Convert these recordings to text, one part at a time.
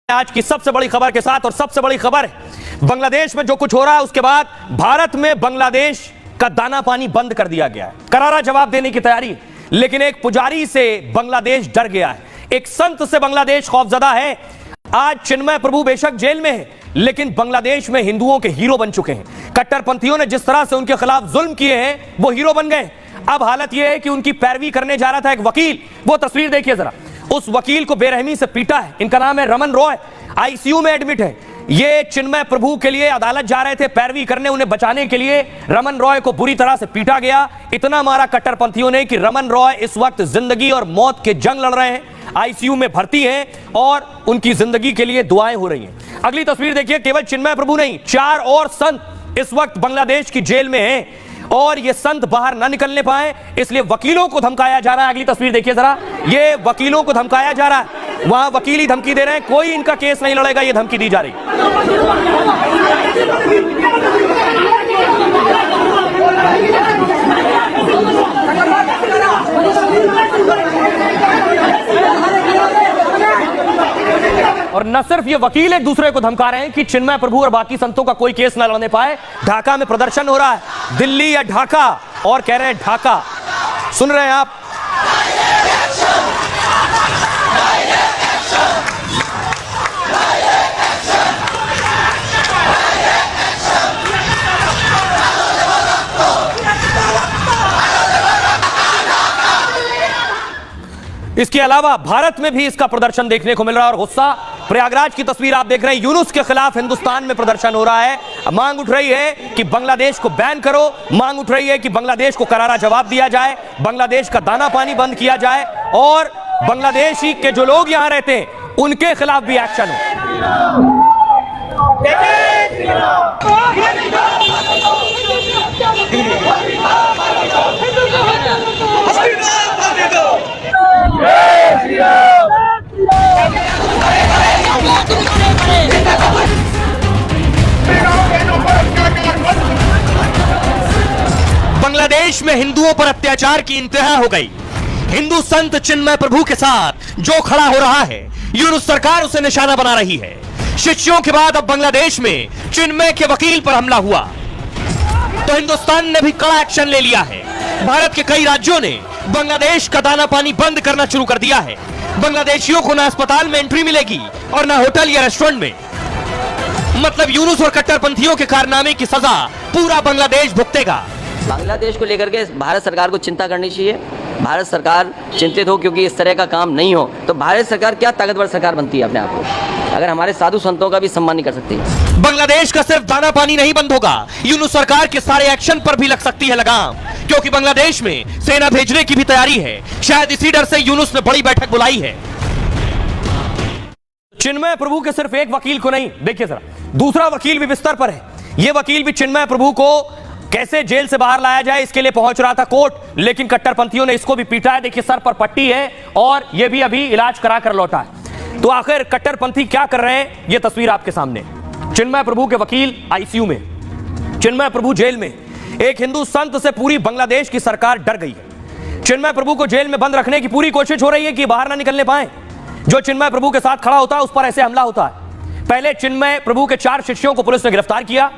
आज की सबसे बड़ी खबर के साथ, और सबसे बड़ी खबर बांग्लादेश में जो कुछ हो रहा है उसके बाद भारत में बांग्लादेश का दाना पानी बंद कर दिया गया है। करारा जवाब देने की तैयारी, लेकिन एक पुजारी से बांग्लादेश डर गया है, एक संत से बांग्लादेश खौफजदा है। आज चिन्मय प्रभु बेशक जेल में है, लेकिन बांग्लादेश में हिंदुओं के हीरो बन चुके हैं। कट्टरपंथियों ने जिस तरह से उनके खिलाफ जुल्म किए हैं वो हीरो बन गए। अब हालत यह है कि उनकी पैरवी करने जा रहा था एक वकील, वो तस्वीर देखिए जरा, उस वकील को बेरहमी से पीटा है। इनका नाम है रमन रॉय, आईसीयू में एडमिट है। ये चिन्मय प्रभु के लिए अदालत जा रहे थे पैरवी करने, उन्हें बचाने के लिए रमन रॉय को बुरी तरह से पीटा गया। इतना मारा कट्टरपंथियों ने कि रमन रॉय इस वक्त जिंदगी और मौत के जंग लड़ रहे हैं, आईसीयू में भर्ती हैं और उनकी जिंदगी के लिए दुआएं हो रही हैं। अगली तस्वीर देखिए, केवल चिन्मय प्रभु नहीं, 4 और संत इस वक्त बांग्लादेश की जेल में हैं और ये संत बाहर ना निकलने पाए, इसलिए वकीलों को धमकाया जा रहा है। अगली तस्वीर देखिए जरा, ये वकीलों को धमकाया जा रहा है, वहां वकील ही धमकी दे रहे हैं, कोई इनका केस नहीं लड़ेगा, ये धमकी दी जा रही। और न सिर्फ ये वकील एक दूसरे को धमका रहे हैं कि चिन्मय प्रभु और बाकी संतों का कोई केस न लड़ने पाए। ढाका में प्रदर्शन हो रहा है, दिल्ली या ढाका, और कह रहे हैं ढाका। सुन रहे हैं आप, इसके अलावा भारत में भी इसका प्रदर्शन देखने को मिल रहा है। और गुस्सा, प्रयागराज की तस्वीर आप देख रहे हैं, यूनुस के खिलाफ हिंदुस्तान में प्रदर्शन हो रहा है। मांग उठ रही है कि बांग्लादेश को बैन करो, मांग उठ रही है कि बांग्लादेश को करारा जवाब दिया जाए, बांग्लादेश का दाना पानी बंद किया जाए और बांग्लादेशी के जो लोग यहां रहते हैं उनके खिलाफ भी एक्शन हो। बांग्लादेश में हिंदुओं पर अत्याचार की इंतहा हो गई। हिंदू संत चिन्मय प्रभु के साथ जो खड़ा हो रहा है, यूनुस सरकार उसे निशाना बना रही है। शिष्यों के बाद अब बांग्लादेश में चिन्मय के वकील पर हमला हुआ तो हिंदुस्तान ने भी कड़ा एक्शन ले लिया है। भारत के कई राज्यों ने बांग्लादेश का दाना पानी बंद करना शुरू कर दिया है। बांग्लादेशियों को ना अस्पताल में एंट्री मिलेगी और ना होटल या रेस्टोरेंट में। मतलब यूनुस और कट्टरपंथियों के कारनामे की सजा पूरा बांग्लादेश भुगतेगा। बांग्लादेश को लेकर के भारत सरकार को चिंता करनी चाहिए। भारत सरकार चिंतित हो, क्योंकि इस तरह का काम नहीं हो तो भारत सरकार क्या ताकतवर सरकार बनती है अपने आप को, अगर हमारे साधु संतों का भी सम्मान नहीं कर सकती। बांग्लादेश का सिर्फ दाना पानी नहीं बंद होगा, यूनुस सरकार के सारे एक्शन पर भी लग सकती है लगाम, क्योंकि बांग्लादेश में सेना भेजने की भी तैयारी है। शायद इसी डर से यूनुस ने बड़ी बैठक बुलाई है। चिन्मय प्रभु के सिर्फ एक वकील को नहीं, देखिए जरा, दूसरा वकील भी बिस्तर पर है। यह वकील भी चिन्मय प्रभु को कैसे जेल से बाहर लाया जाए इसके लिए पहुंच रहा था कोर्ट, लेकिन कट्टरपंथियों ने इसको भी पीटा है। देखिए सर पर पट्टी है और यह भी अभी इलाज करा कर लौटा है। तो आखिर कट्टरपंथी क्या कर रहे हैं, यह तस्वीर आपके सामने। चिन्मय प्रभु के वकील आईसीयू में, चिन्मय प्रभु जेल में। एक हिंदू संत से पूरी बांग्लादेश की सरकार डर गई है। चिन्मय प्रभु को जेल में बंद रखने की पूरी कोशिश हो रही है कि बाहर ना निकलने पाए। जो चिन्मय प्रभु के साथ खड़ा होता है उस पर ऐसे हमला होता है। पहले चिन्मय प्रभु के 4 शिष्यों को पुलिस ने गिरफ्तार किया,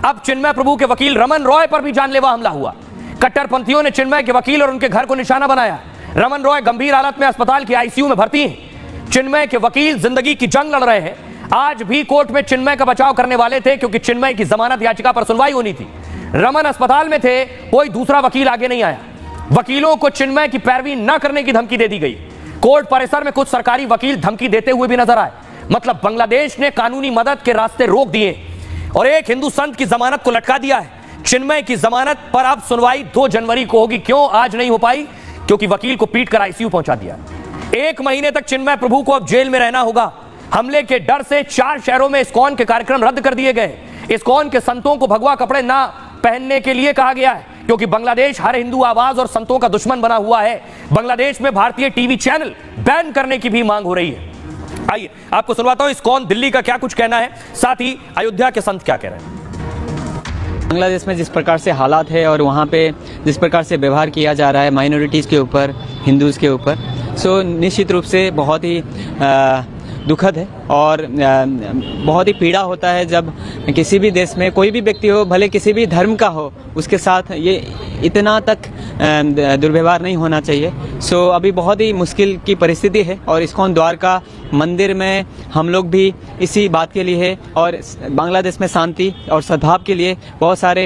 अब चिन्मय प्रभु के वकील रमन रॉय पर भी जानलेवा हमला हुआ। कट्टरपंथियों ने चिन्मय के वकील और उनके घर को निशाना बनाया। रमन रॉय गंभीर हालत में अस्पताल के आईसीयू में भर्ती हैं। चिन्मय के वकील जिंदगी की जंग लड़ रहे हैं। आज भी कोर्ट में चिन्मय का बचाव करने वाले थे, क्योंकि चिन्मय की जमानत याचिका पर सुनवाई होनी थी। रमन अस्पताल में थे, कोई दूसरा वकील आगे नहीं आया। वकीलों को चिन्मय की पैरवी न करने की धमकी दे दी गई। कोर्ट परिसर में कुछ सरकारी वकील धमकी देते हुए भी नजर आए। मतलब बांग्लादेश ने कानूनी मदद के रास्ते रोक दिए और एक हिंदू संत की जमानत को लटका दिया है। चिन्मय की जमानत पर अब सुनवाई 2 जनवरी को होगी। क्यों आज नहीं हो पाई? क्योंकि वकील को पीट कर आईसीयू पहुंचा दिया। 1 महीने तक चिन्मय प्रभु को अब जेल में रहना होगा। हमले के डर से 4 शहरों में इस्कॉन के कार्यक्रम रद्द कर दिए गए। इस्कॉन के संतों को भगवा कपड़े ना पहनने के लिए कहा गया है, क्योंकि बांग्लादेश हर हिंदू आवाज और संतों का दुश्मन बना हुआ है। बांग्लादेश में भारतीय टीवी चैनल बैन करने की भी मांग हो रही है। आइए आपको सुनवाता हूं इस्कॉन दिल्ली का क्या कुछ कहना है, साथ ही अयोध्या के संत क्या कह रहे हैं। बांग्लादेश में जिस प्रकार से हालात है और वहाँ पे जिस प्रकार से व्यवहार किया जा रहा है माइनॉरिटीज़ के ऊपर, हिंदूज़ के ऊपर, सो निश्चित रूप से बहुत ही दुखद है और बहुत ही पीड़ा होता है जब किसी भी देश में कोई भी व्यक्ति हो, भले किसी भी धर्म का हो, उसके साथ ये इतना तक दुर्व्यवहार नहीं होना चाहिए। सो अभी बहुत ही मुश्किल की परिस्थिति है और इस्कॉन द्वारका मंदिर में हम लोग भी इसी बात के लिए है और बांग्लादेश में शांति और सद्भाव के लिए बहुत सारे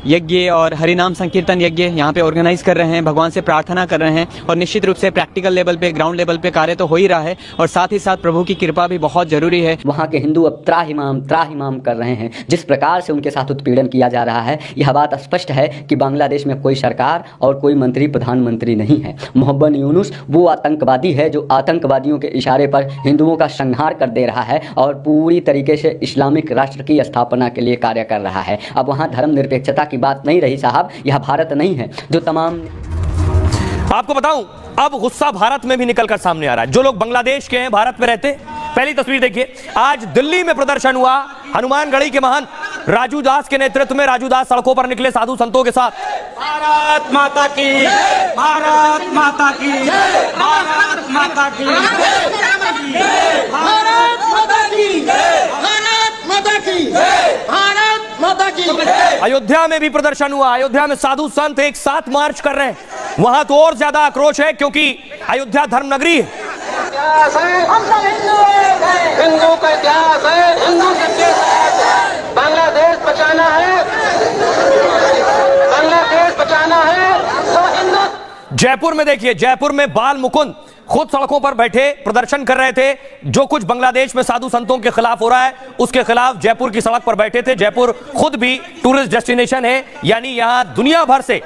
यज्ञ और हरिनाम संकीर्तन यज्ञ यहाँ पे ऑर्गेनाइज कर रहे हैं, भगवान से प्रार्थना कर रहे हैं और निश्चित रूप से प्रैक्टिकल लेवल पे, ग्राउंड लेवल पे कार्य तो हो ही रहा है और साथ ही साथ प्रभु की कृपा भी बहुत जरूरी है। वहाँ के हिंदू अब त्राहिमाम कर रहे हैं। जिस प्रकार से उनके साथ उत्पीड़न किया जा रहा है, यह बात स्पष्ट है कि बांग्लादेश में कोई सरकार और कोई मंत्री प्रधानमंत्री नहीं है। मोहब्बत यूनुस वो आतंकवादी है जो आतंकवादियों के इशारे पर हिंदुओं का संहार कर दे रहा है और पूरी तरीके से इस्लामिक राष्ट्र की स्थापना के लिए कार्य कर रहा है। अब वहाँ धर्मनिरपेक्षता की बात नहीं रही साहब, यह भारत नहीं है जो तमाम। आपको बताऊं, अब गुस्सा भारत में भी निकलकर सामने आ रहा है। जो लोग बांग्लादेश के हैं, भारत में रहते, पहली तस्वीर देखिए। आज दिल्ली में प्रदर्शन हुआ, हनुमानगढ़ी के महंत राजू दास के नेतृत्व में राजू दास सड़कों पर निकले साधु संतों के साथ। भारत माता की, भारत माता की, भारत माता की, भारत माता की, भारत माता की, भारत माता की। अयोध्या में भी प्रदर्शन हुआ। अयोध्या में साधु संत एक साथ मार्च कर रहे हैं। वहां तो और ज्यादा आक्रोश है क्योंकि अयोध्या धर्मनगरी है। हिंदू का इतिहास है, हिंदू के बांग्लादेश बचाना है, बांग्लादेश बचाना है तो हिंदू। जयपुर में देखिए, जयपुर में बाल मुकुंद खुद सड़कों पर बैठे प्रदर्शन कर रहे थे। जो कुछ बांग्लादेश में साधु संतों के खिलाफ हो रहा है उसके खिलाफ जयपुर की सड़क पर बैठे थे। जयपुर खुद भी टूरिस्ट डेस्टिनेशन है, यानी यहां दुनिया भर से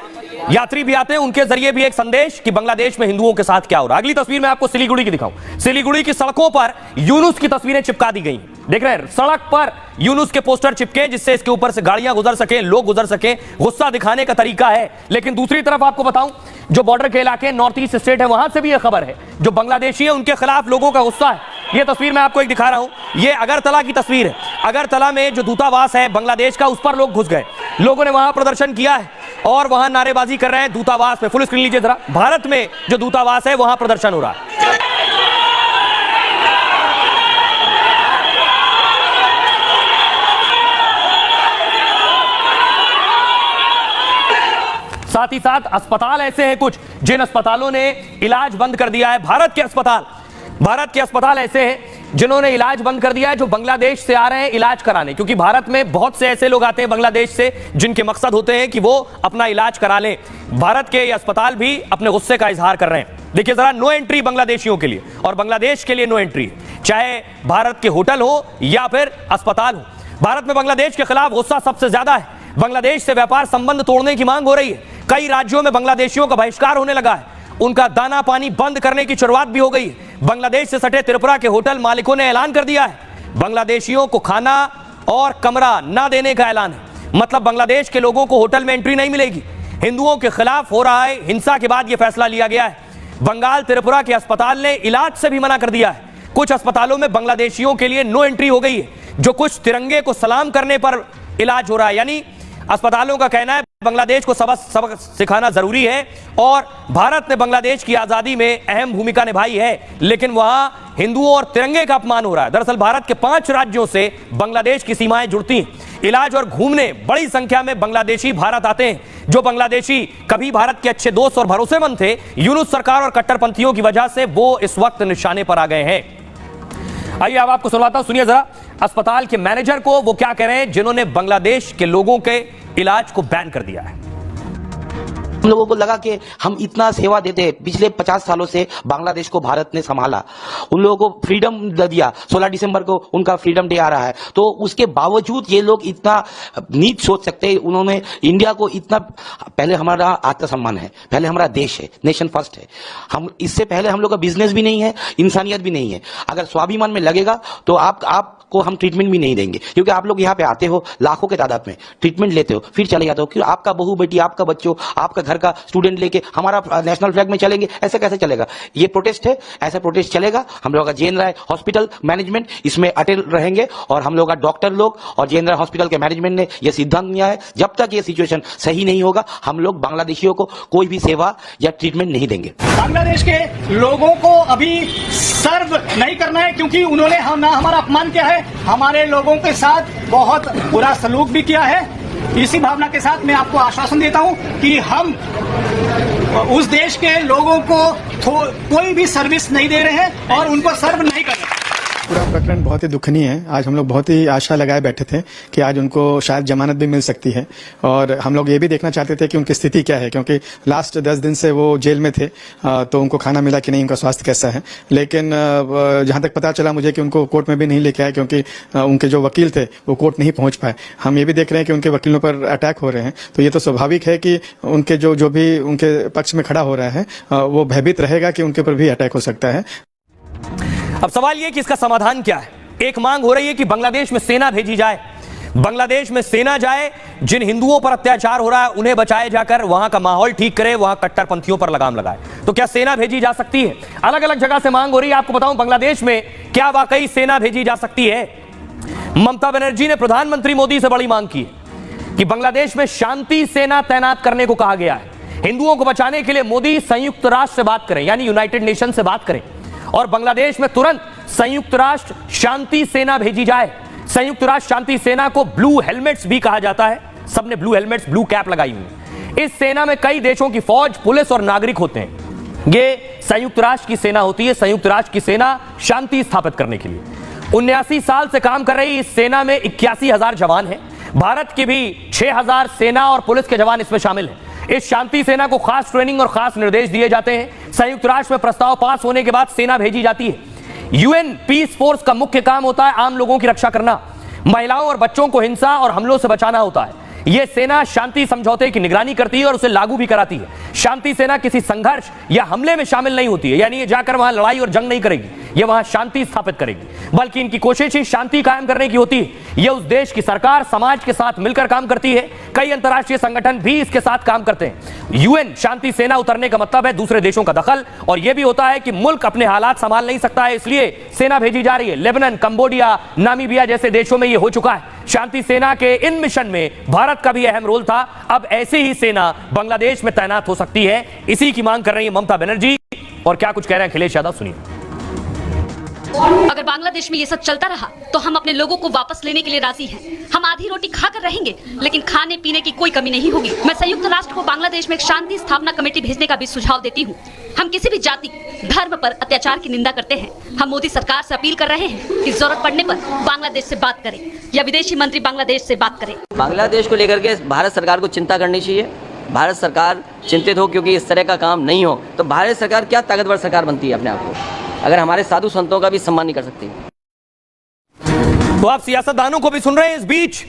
यात्री भी आते हैं। उनके जरिए भी एक संदेश कि बांग्लादेश में हिंदुओं के साथ क्या हो रहा है। अगली तस्वीर में आपको सिलीगुड़ी की दिखाऊं। सिलीगुड़ी की सड़कों पर यूनुस की तस्वीरें चिपका दी गई। देख रहे हैं, सड़क पर यूनुस के पोस्टर चिपके जिससे इसके ऊपर से गाड़ियां गुजर सके, लोग गुजर सके। गुस्सा दिखाने का तरीका है। लेकिन दूसरी तरफ आपको बताऊं, जो बॉर्डर के इलाके नॉर्थ ईस्ट स्टेट है, वहां से भी यह खबर है जो बांग्लादेशी है उनके खिलाफ लोगों का गुस्सा है। यह तस्वीर मैं आपको एक दिखा रहा हूं। यह अगरतला की तस्वीर है। अगरतला में जो दूतावास है बांग्लादेश का, उस पर लोग घुस गए। लोगों ने वहां प्रदर्शन किया है और वहां नारेबाजी कर रहे हैं। दूतावास में फुल स्क्रीन लीजिए जरा। भारत में जो दूतावास है वहां प्रदर्शन हो रहा है। साथ ही साथ अस्पताल ऐसे हैं कुछ जिन अस्पतालों ने इलाज बंद कर दिया है। भारत के अस्पताल ऐसे हैं जिन्होंने इलाज बंद कर दिया है, जो बांग्लादेश से आ रहे हैं इलाज कराने। क्योंकि भारत में बहुत से ऐसे लोग आते हैं बांग्लादेश से जिनके मकसद होते हैं कि वो अपना इलाज करा लें। भारत के ये अस्पताल भी अपने गुस्से का इजहार कर रहे हैं। देखिए जरा, नो एंट्री बांग्लादेशियों के लिए और बांग्लादेश के लिए नो एंट्री, चाहे भारत के होटल हो या फिर अस्पताल हो। भारत में बांग्लादेश के खिलाफ गुस्सा सबसे ज्यादा है। बांग्लादेश से व्यापार संबंध तोड़ने की मांग हो रही है। कई राज्यों में बांग्लादेशियों का बहिष्कार होने लगा है। उनका दाना पानी बंद करने की शुरुआत भी हो गई है। बांग्लादेश से सटे त्रिपुरा के होटल मालिकों ने ऐलान कर दिया है, बांग्लादेशियों को खाना और कमरा ना देने का ऐलान है। मतलब बांग्लादेश के लोगों को होटल में एंट्री नहीं मिलेगी। हिंदुओं के खिलाफ हो रहा है हिंसा के बाद यह फैसला लिया गया है। बंगाल त्रिपुरा के अस्पताल ने इलाज से भी मना कर दिया है। कुछ अस्पतालों में बांग्लादेशियों के लिए नो एंट्री हो गई है। जो कुछ तिरंगे को सलाम करने पर इलाज हो रहा है, यानी अस्पतालों का कहना है बांग्लादेश को सबक सिखाना जरूरी है और भारत ने बांग्लादेश की आजादी में अहम भूमिका निभाई है, लेकिन वहां हिंदुओं और तिरंगे का अपमान हो रहा है। दरअसल भारत के 5 राज्यों से बांग्लादेश की सीमाएं जुड़ती हैं। इलाज और घूमने बड़ी संख्या में बांग्लादेशी भारत आते हैं। जो बांग्लादेशी कभी भारत के अच्छे दोस्त और भरोसेमंद थे, यूनुस सरकार और कट्टरपंथियों की वजह से वो इस वक्त निशाने पर आ गए हैं। आइए अब आपको सुनाता हूं, सुनिए जरा अस्पताल के मैनेजर को वो क्या कह रहे हैं जिन्होंने बांग्लादेश के लोगों के इलाज को बैन कर दिया है। हम लोगों को लगा कि हम इतना सेवा देते हैं, पिछले 50 सालों से बांग्लादेश को भारत ने संभाला, उन लोगों को फ्रीडम दिया। 16 दिसंबर को उनका फ्रीडम डे आ रहा है, तो उसके बावजूद ये लोग इतना नीच सोच सकते हैं। उन्होंने इंडिया को इतना, पहले हमारा आत्मसम्मान है, पहले हमारा देश है, नेशन फर्स्ट है। हम इससे पहले हम लोग का बिजनेस भी नहीं है, इंसानियत भी नहीं है। अगर स्वाभिमान में लगेगा तो आपको हम ट्रीटमेंट भी नहीं देंगे, क्योंकि आप लोग यहाँ पे आते हो लाखों के तादाद में, ट्रीटमेंट लेते हो, फिर चले जाते हो, फिर आपका बहू बेटी, आपका बच्चों, आपका घर घर का स्टूडेंट लेके हमारा नेशनल फ्लैग में चलेंगे, ऐसे कैसे चलेगा? ये प्रोटेस्ट है, ऐसा प्रोटेस्ट चलेगा। हम लोग का जे.एन. राय हॉस्पिटल मैनेजमेंट इसमें अटेल रहेंगे और हम लोग का डॉक्टर लोग और जे.एन. राय हॉस्पिटल के मैनेजमेंट ने यह सिद्धांत लिया है, जब तक ये सिचुएशन सही नहीं होगा हम लोग बांग्लादेशियों को कोई भी सेवा या ट्रीटमेंट नहीं देंगे। बांग्लादेश के लोगों को अभी सर्व नहीं करना है, क्योंकि उन्होंने हमारा अपमान किया है, हमारे लोगों के साथ बहुत बुरा सलूक भी किया है। इसी भावना के साथ मैं आपको आश्वासन देता हूं कि हम उस देश के लोगों को कोई भी सर्विस नहीं दे रहे हैं और उनको सर्व नहीं कर रहे। पूरा प्रकरण बहुत ही दुखनीय है। आज हम लोग बहुत ही आशा लगाए बैठे थे कि आज उनको शायद जमानत भी मिल सकती है और हम लोग ये भी देखना चाहते थे कि उनकी स्थिति क्या है, क्योंकि लास्ट 10 दिन से वो जेल में थे, तो उनको खाना मिला कि नहीं, उनका स्वास्थ्य कैसा है। लेकिन जहां तक पता चला मुझे कि उनको कोर्ट में भी नहीं लेके आए, क्योंकि उनके जो वकील थे वो कोर्ट नहीं पहुंच पाए। हम ये भी देख रहे हैं कि उनके वकीलों पर अटैक हो रहे हैं, तो ये तो स्वाभाविक है कि उनके जो भी उनके पक्ष में खड़ा हो रहा है वो भयभीत रहेगा कि उनके ऊपर भी अटैक हो सकता है। अब सवाल यह कि इसका समाधान क्या है। एक मांग हो रही है कि बांग्लादेश में सेना भेजी जाए, बांग्लादेश में सेना जाए, जिन हिंदुओं पर अत्याचार हो रहा है उन्हें बचाए जाकर वहां का माहौल ठीक करे, वहां कट्टरपंथियों पर लगाम लगाए। तो क्या सेना भेजी जा सकती है? अलग अलग जगह से मांग हो रही है। आपको बताऊं बांग्लादेश में क्या वाकई सेना भेजी जा सकती है? ममता बनर्जी ने प्रधानमंत्री मोदी से बड़ी मांग की है कि बांग्लादेश में शांति सेना तैनात करने को कहा गया है। हिंदुओं को बचाने के लिए मोदी संयुक्त राष्ट्र से बात करें, यानी यूनाइटेड नेशन से बात करें और बांग्लादेश में तुरंत संयुक्त राष्ट्र शांति सेना भेजी जाए। संयुक्त राष्ट्र शांति सेना को ब्लू हेलमेट्स भी कहा जाता है। सबने ब्लू हेलमेट्स, ब्लू कैप लगाई हुई। इस सेना में कई देशों की फौज, पुलिस और नागरिक होते हैं। ये संयुक्त राष्ट्र की सेना होती है। संयुक्त राष्ट्र की सेना शांति स्थापित करने के लिए 79 साल से काम कर रही इस सेना में 81,000 जवान हैं। भारत के भी 6,000 सेना और पुलिस के जवान इसमें शामिल हैं। इस शांति सेना को खास ट्रेनिंग और खास निर्देश दिए जाते हैं। संयुक्त राष्ट्र में प्रस्ताव पास होने के बाद सेना भेजी जाती है। यूएन पीस फोर्स का मुख्य काम होता है आम लोगों की रक्षा करना, महिलाओं और बच्चों को हिंसा और हमलों से बचाना होता है। यह सेना शांति समझौते की निगरानी करती है और उसे लागू भी कराती है। शांति सेना किसी संघर्ष या हमले में शामिल नहीं होती है, यानी ये जाकर वहां लड़ाई और जंग नहीं करेगी, यह वहां शांति स्थापित करेगी, बल्कि इनकी कोशिश ही शांति कायम करने की होती है। यह उस देश की सरकार, समाज के साथ मिलकर काम करती है। कई अंतर्राष्ट्रीय संगठन भी इसके साथ काम करते हैं। यूएन शांति सेना उतरने का मतलब है दूसरे देशों का दखल, और यह भी होता है कि मुल्क अपने हालात संभाल नहीं सकता है, इसलिए सेना भेजी जा रही है। लेबनान, कंबोडिया, नामीबिया जैसे देशों में यह हो चुका है। शांति सेना के इन मिशन में भारत का भी अहम रोल था। अब ऐसी ही सेना बांग्लादेश में तैनात हो सकती है। इसी की मांग कर रही है ममता बनर्जी। और क्या कुछ कह रहे हैं अखिलेश यादव, सुनिए। अगर बांग्लादेश में ये सब चलता रहा तो हम अपने लोगों को वापस लेने के लिए राजी हैं। हम आधी रोटी खाकर रहेंगे, लेकिन खाने पीने की कोई कमी नहीं होगी। मैं संयुक्त राष्ट्र को बांग्लादेश में एक शांति स्थापना कमेटी भेजने का भी सुझाव देती हूँ। हम किसी भी जाति, धर्म पर अत्याचार की निंदा करते हैं। हम मोदी सरकार से अपील कर रहे हैं कि जरूरत पड़ने पर बांग्लादेश से बात करें या विदेशी मंत्री बांग्लादेश से बात करें। बांग्लादेश को लेकर के भारत सरकार को चिंता करनी चाहिए। भारत सरकार चिंतित हो, क्योंकि इस तरह का काम नहीं हो तो भारत सरकार क्या ताकतवर सरकार बनती है अपने आप को, अगर हमारे साधु संतों का भी सम्मान नहीं कर सकती। तो आप सियासतदानों को भी सुन रहे हैं। इस बीच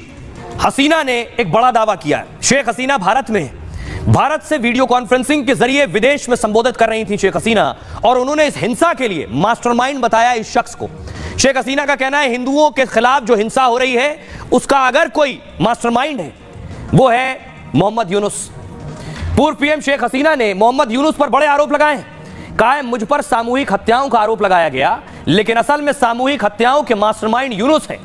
हसीना ने एक बड़ा दावा किया है। शेख हसीना भारत में है। भारत से वीडियो कॉन्फ्रेंसिंग के जरिए विदेश में संबोधित कर रही थी शेख हसीना, और उन्होंने इस हिंसा के लिए मास्टरमाइंड बताया इस शख्स को। शेख हसीना का कहना है हिंदुओं के खिलाफ जो हिंसा हो रही है उसका अगर कोई मास्टरमाइंड है वो है मोहम्मद यूनुस। पूर्व पीएम शेख हसीना ने मोहम्मद यूनुस पर बड़े आरोप लगाए हैं। कहा है मुझ पर सामूहिक हत्याओं का आरोप लगाया गया, लेकिन असल में सामूहिक हत्याओं के मास्टरमाइंड यूनुस है।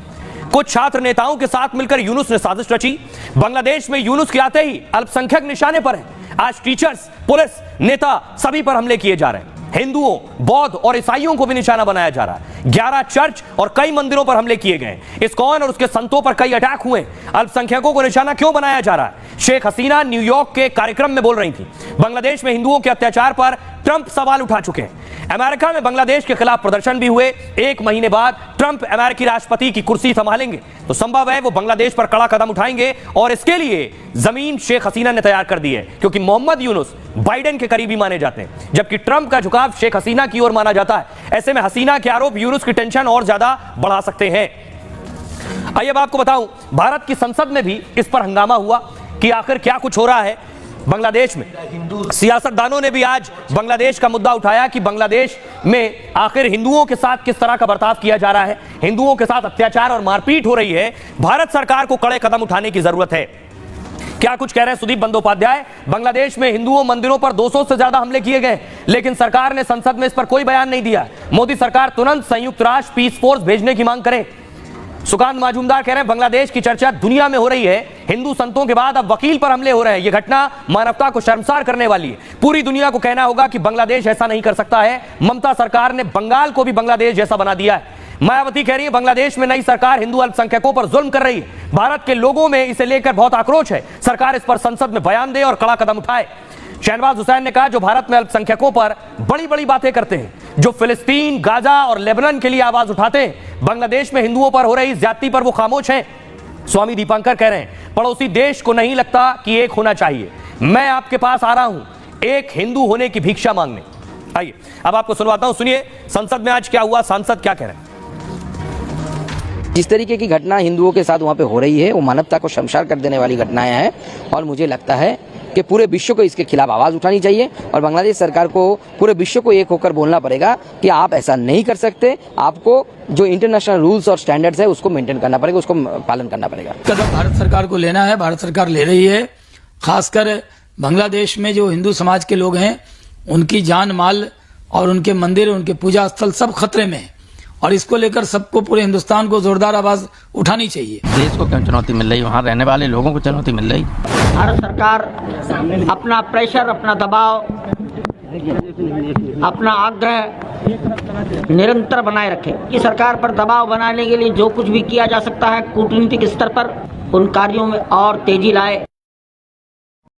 कुछ छात्र नेताओं के साथ मिलकर यूनुस ने साजिश रची। बांग्लादेश में यूनुस के आते ही अल्पसंख्यक निशाने पर हैं। आज टीचर्स, पुलिस, नेता सभी पर हमले किए जा रहे हैं। हिंदुओं, बौद्ध और ईसाइयों को भी निशाना बनाया जा रहा है। 11 चर्च और कई मंदिरों पर हमले किए गए। इस्कॉन और उसके संतों पर कई अटैक हुए। अल्पसंख्यकों को निशाना क्यों बनाया जा रहा है? शेख हसीना न्यूयॉर्क के कार्यक्रम में बोल रही थी। बांग्लादेश में हिंदुओं के अत्याचार पर ट्रंप सवाल उठा चुके हैं। अमेरिका में बांग्लादेश के खिलाफ प्रदर्शन भी हुए। 1 महीने बाद ट्रंप अमेरिकी राष्ट्रपति की कुर्सी संभालेंगे तो संभव है वो बांग्लादेश पर कड़ा कदम उठाएंगे, और इसके लिए जमीन शेख हसीना ने तैयार कर दी है, क्योंकि मोहम्मद यूनुस बाइडेन के करीबी माने जाते हैं, जबकि ट्रंप का झुकाव शेख हसीना की ओर माना जाता है। ऐसे में हसीना के आरोप यूनुस की टेंशन और ज्यादा बढ़ा सकते हैं। आइए अब आपको बताऊं, भारत की संसद में भी इस पर हंगामा हुआ कि आखिर क्या कुछ हो रहा है बांग्लादेश में। सियासतदानों ने भी आज बांग्लादेश का मुद्दा उठाया कि बांग्लादेश में आखिर हिंदुओं के साथ किस तरह का बर्ताव किया जा रहा है, हिंदुओं के साथ अत्याचार और मारपीट हो रही है। भारत सरकार को कड़े कदम उठाने की जरूरत है। क्या कुछ कह रहे हैं सुदीप बंदोपाध्याय? बांग्लादेश में हिंदुओं मंदिरों पर 200 से ज्यादा हमले किए गए, लेकिन सरकार ने संसद में इस पर कोई बयान नहीं दिया। मोदी सरकार तुरंत संयुक्त राष्ट्र पीस फोर्स भेजने की मांग करे। सुकांत मजूमदार कह रहे हैं बांग्लादेश की चर्चा दुनिया में हो रही है, हिंदू संतों के बाद अब वकील पर हमले हो रहे हैं। यह घटना मानवता को शर्मसार करने वाली है। पूरी दुनिया को कहना होगा कि बांग्लादेश ऐसा नहीं कर सकता है। ममता सरकार ने बंगाल को भी बांग्लादेश जैसा बना दिया है। मायावती कह रही है बांग्लादेश में नई सरकार हिंदू अल्पसंख्यकों पर जुल्म कर रही है। भारत के लोगों में इसे लेकर बहुत आक्रोश है। सरकार इस पर संसद में बयान दे और कड़ा कदम उठाए। शहनवाज हुसैन ने कहा जो भारत में अल्पसंख्यकों पर बड़ी बड़ी बातें करते हैं, जो फिलिस्तीन, गाजा और लेबनान के लिए आवाज उठाते हैं, बांग्लादेश में हिंदुओं पर हो रही ज्यादती पर वो खामोश हैं। स्वामी दीपांकर कह रहे हैं पड़ोसी देश को नहीं लगता कि एक होना चाहिए। मैं आपके पास आ रहा हूं एक हिंदू होने की भिक्षा मांगने। आइए अब आपको सुनवाता हूं, सुनिए संसद में आज क्या हुआ, सांसद क्या कह रहे हैं। जिस तरीके की घटना हिंदुओं के साथ वहाँ पे हो रही है वो मानवता को शर्मसार कर देने वाली घटनाएं हैं और मुझे लगता है कि पूरे विश्व को इसके खिलाफ आवाज उठानी चाहिए और बांग्लादेश सरकार को पूरे विश्व को एक होकर बोलना पड़ेगा कि आप ऐसा नहीं कर सकते। आपको जो इंटरनेशनल रूल्स और स्टैंडर्ड्स है उसको मेंटेन करना पड़ेगा, उसको पालन करना पड़ेगा। कदम भारत सरकार को लेना है, भारत सरकार ले रही है। खासकर बांग्लादेश में जो हिंदू समाज के लोग हैं उनकी जान माल और उनके मंदिर, उनके पूजा स्थल सब खतरे में है और इसको लेकर सबको, पूरे हिंदुस्तान को जोरदार आवाज उठानी चाहिए। देश को क्यों चुनौती मिल रही, वहाँ रहने वाले लोगों को चुनौती मिल रही। भारत सरकार अपना प्रेशर, अपना दबाव, अपना आग्रह निरंतर बनाए रखे। कि सरकार पर दबाव बनाने के लिए जो कुछ भी किया जा सकता है कूटनीतिक स्तर पर, उन कार्यों में और तेजी लाए।